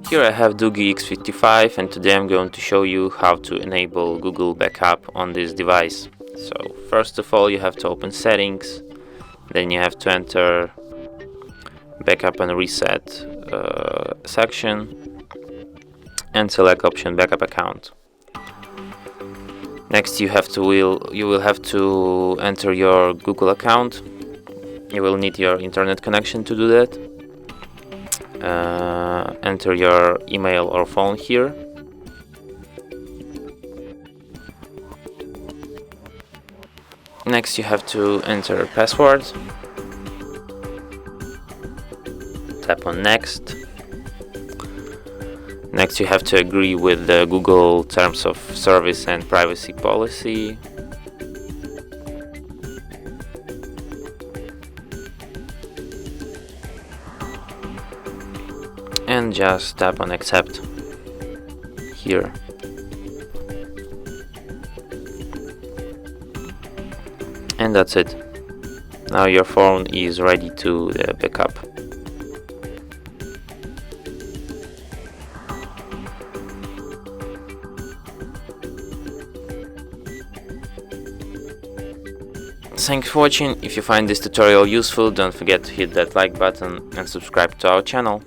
Here I have DOOGEE X55, and today I'm going to show you how to enable Google Backup on this device. So first of all, you have to open Settings, then you have to enter Backup and Reset section and select option Backup Account. Next you will have to enter your Google account. You will need your internet connection to do that. Enter your email or phone here. Next you have to enter password. Tap on Next. Next you have to agree with the Google Terms of Service and Privacy Policy. And just tap on Accept here. And that's it. Now your phone is ready to backup. Thanks for watching. If you find this tutorial useful, don't forget to hit that like button and subscribe to our channel.